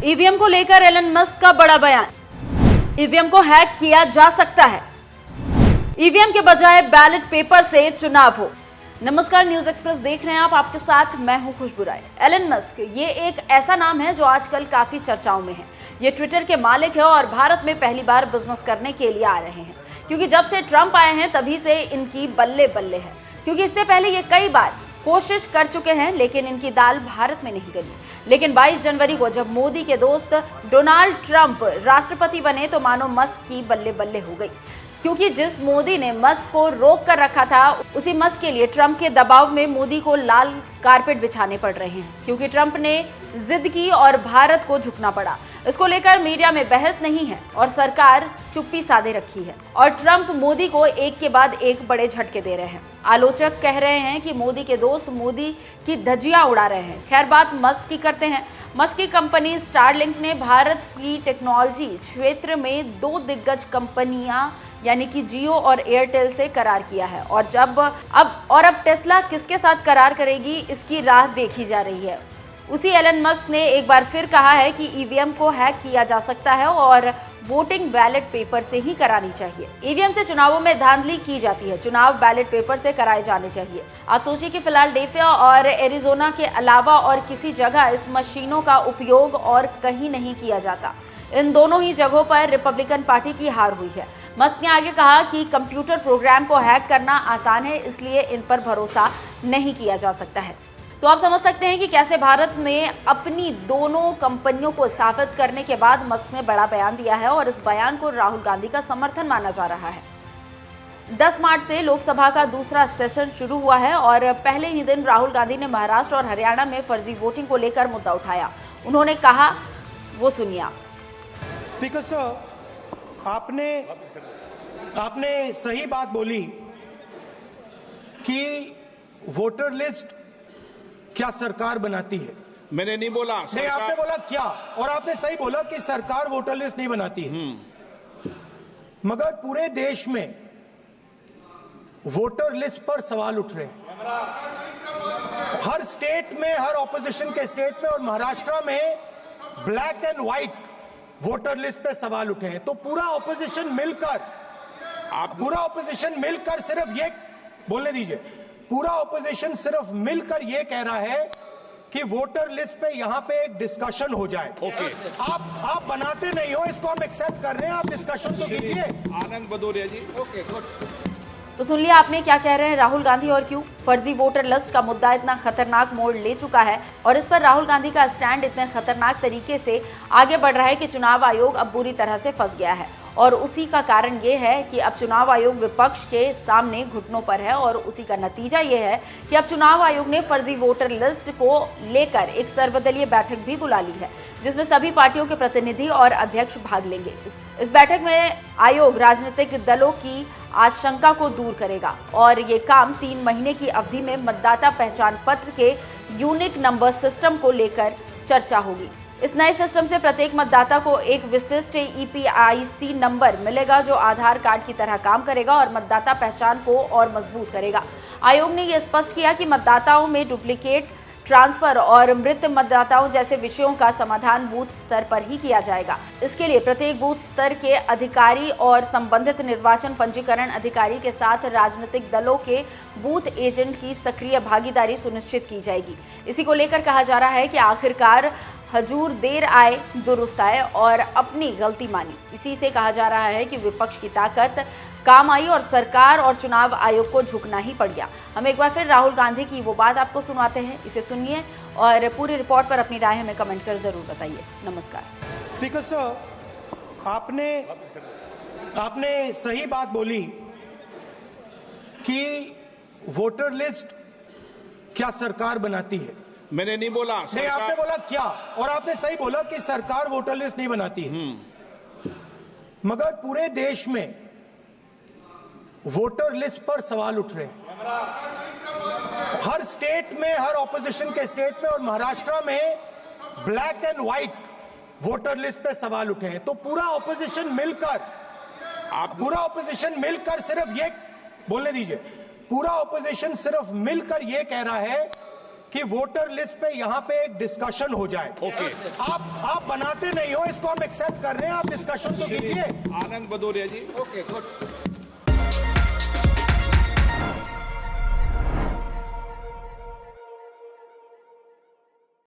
EVM को लेकर Elon Musk का बड़ा बयान। ईवीएम को हैक किया जा सकता है। ईवीएम के बजाय बैलेट पेपर से चुनाव हो। नमस्कार, न्यूज एक्सप्रेस देख रहे हैं आप, आपके साथ मैं हूं खुशबू राय। एलन मस्क ये एक ऐसा नाम है जो आजकल काफी चर्चाओं में है। ये ट्विटर के मालिक है और भारत में पहली बार बिजनेस करने के लिए आ रहे हैं, क्योंकि जब से ट्रंप आए हैं तभी से इनकी बल्ले बल्ले है। क्योंकि इससे पहले ये कई बार कोशिश कर चुके हैं, लेकिन इनकी दाल भारत में नहीं गली। लेकिन 22 जनवरी को जब मोदी के दोस्त डोनाल्ड ट्रंप राष्ट्रपति बने तो मानो मस्क की बल्ले बल्ले हो गई, क्योंकि जिस मोदी ने मस्क को रोक कर रखा था, उसी मस्क के लिए ट्रंप के दबाव में मोदी को लाल कारपेट बिछाने पड़ रहे हैं, क्योंकि ट्रंप ने जिद की और भारत को झुकना पड़ा। इसको लेकर मीडिया में बहस नहीं है और सरकार चुप्पी साधे रखी है और ट्रंप मोदी को एक के बाद एक बड़े झटके दे रहे हैं। आलोचक कह रहे हैं कि मोदी के दोस्त मोदी की धज्जियां उड़ा रहे हैं। खैर, बात मस्क की करते हैं। मस्क की कंपनी स्टारलिंक ने भारत की टेक्नोलॉजी क्षेत्र में 2 दिग्गज कंपनियां यानी कि जियो और एयरटेल से करार किया है और अब टेस्ला किसके साथ करार करेगी, इसकी राह देखी जा रही है। उसी एलन मस्क ने एक बार फिर कहा है कि ईवीएम को हैक किया जा सकता है और वोटिंग बैलेट पेपर से ही करानी चाहिए। ईवीएम से चुनावों में धांधली की जाती है, चुनाव बैलेट पेपर से कराए जाने चाहिए। आप सोचिए कि फिलहाल डेफिया और एरिजोना के अलावा और किसी जगह इस मशीनों का उपयोग और कहीं नहीं किया जाता। इन दोनों ही जगहों पर रिपब्लिकन पार्टी की हार हुई है। मस्क ने आगे कहा कि कंप्यूटर प्रोग्राम को हैक करना आसान है, इसलिए इन पर भरोसा नहीं किया जा सकता है। तो आप समझ सकते हैं कि कैसे भारत में अपनी दोनों कंपनियों को स्थापित करने के बाद मस्क ने बड़ा बयान दिया है और इस बयान को राहुल गांधी का समर्थन माना जा रहा है। 10 मार्च से लोकसभा का दूसरा सेशन शुरू हुआ है और पहले ही दिन राहुल गांधी ने महाराष्ट्र और हरियाणा में फर्जी वोटिंग को लेकर मुद्दा उठाया। उन्होंने कहा, वो सुनिए आप। बिकॉज आपने सही बात बोली कि वोटर लिस्ट क्या सरकार बनाती है। मैंने नहीं बोला नहीं, आपने बोला क्या, और आपने सही बोला कि सरकार वोटर लिस्ट नहीं बनाती है। मगर पूरे देश में वोटर लिस्ट पर सवाल उठ रहे हैं। हर स्टेट में, हर ऑपोजिशन के स्टेट में और महाराष्ट्र में black and white voter list पे सवाल उठे हैं। तो पूरा ऑपोजिशन मिलकर सिर्फ ये बोलने दीजिए, पूरा ऑपोजिशन सिर्फ मिलकर ये कह रहा है कि वोटर लिस्ट पे यहां पे एक डिस्कशन हो जाए। ओके। आप बनाते नहीं हो, इसको हम एक्सेप्ट कर रहे हैं, आप डिस्कशन तो कीजिए। आनंद भदौरिया जी। Okay, good. तो सुन लिया आपने क्या कह रहे हैं राहुल गांधी और क्यों। फर्जी वोटर लिस्ट का मुद्दा इतना खतरनाक मोड़ ले चुका है और इस पर राहुल गांधी का स्टैंड इतने खतरनाक तरीके से आगे बढ़ रहा है कि चुनाव आयोग अब बुरी तरह से फंस गया है। और उसी का कारण ये है कि अब चुनाव आयोग विपक्ष के सामने घुटनों पर है और उसी का नतीजा ये है कि अब चुनाव आयोग ने फर्जी वोटर लिस्ट को लेकर एक सर्वदलीय बैठक भी बुला ली है, जिसमें सभी पार्टियों के प्रतिनिधि और अध्यक्ष भाग लेंगे। इस बैठक में आयोग राजनीतिक दलों की आशंका को दूर करेगा और ये काम 3 महीने की अवधि में मतदाता पहचान पत्र के यूनिक नंबर सिस्टम को लेकर चर्चा होगी। इस नए सिस्टम से प्रत्येक मतदाता को एक विशिष्ट EPIC नंबर मिलेगा जो आधार कार्ड की तरह काम करेगा और मतदाता पहचान को और मजबूत करेगा। आयोग ने यह स्पष्ट किया कि मतदाताओं में डुप्लीकेट ट्रांसफर और मृत मतदाताओं जैसे विषयों का समाधान बूथ स्तर पर ही किया जाएगा। इसके लिए प्रत्येक बूथ स्तर के अधिकारी और संबंधित निर्वाचन पंजीकरण अधिकारी के साथ राजनीतिक दलों के बूथ एजेंट की सक्रिय भागीदारी सुनिश्चित की जाएगी। इसी को लेकर कहा जा रहा है कि आखिरकार हजूर देर आए दुरुस्त आए और अपनी गलती मानी। इसी से कहा जा रहा है कि विपक्ष की ताकत काम आई और सरकार और चुनाव आयोग को झुकना ही पड़ गया। हम एक बार फिर राहुल गांधी की वो बात आपको सुनाते हैं, इसे सुनिए और पूरी रिपोर्ट पर अपनी राय हमें कमेंट कर जरूर बताइए। नमस्कार। बिकॉज आपने सही बात बोली कि वोटर लिस्ट क्या सरकार बनाती है। मैंने नहीं बोला नहीं, आपने बोला क्या, और आपने सही बोला कि सरकार वोटर लिस्ट नहीं बनाती है। मगर पूरे देश में वोटर लिस्ट पर सवाल उठ रहे हैं। हर स्टेट में, हर ऑपोजिशन के स्टेट में और महाराष्ट्र में black and white voter list पे सवाल उठे हैं। तो पूरा ऑपोजिशन मिलकर सिर्फ ये बोलने दीजिए, पूरा ऑपोजिशन सिर्फ मिलकर ये कह रहा है कि वोटर लिस्ट पे यहाँ पे एक डिस्कशन हो जाए। ओके। आप बनाते नहीं हो, इसको हम एक्सेप्ट कर रहे हैं, आप डिस्कशन तो कीजिए। आनंद भदौरिया जी। Okay good.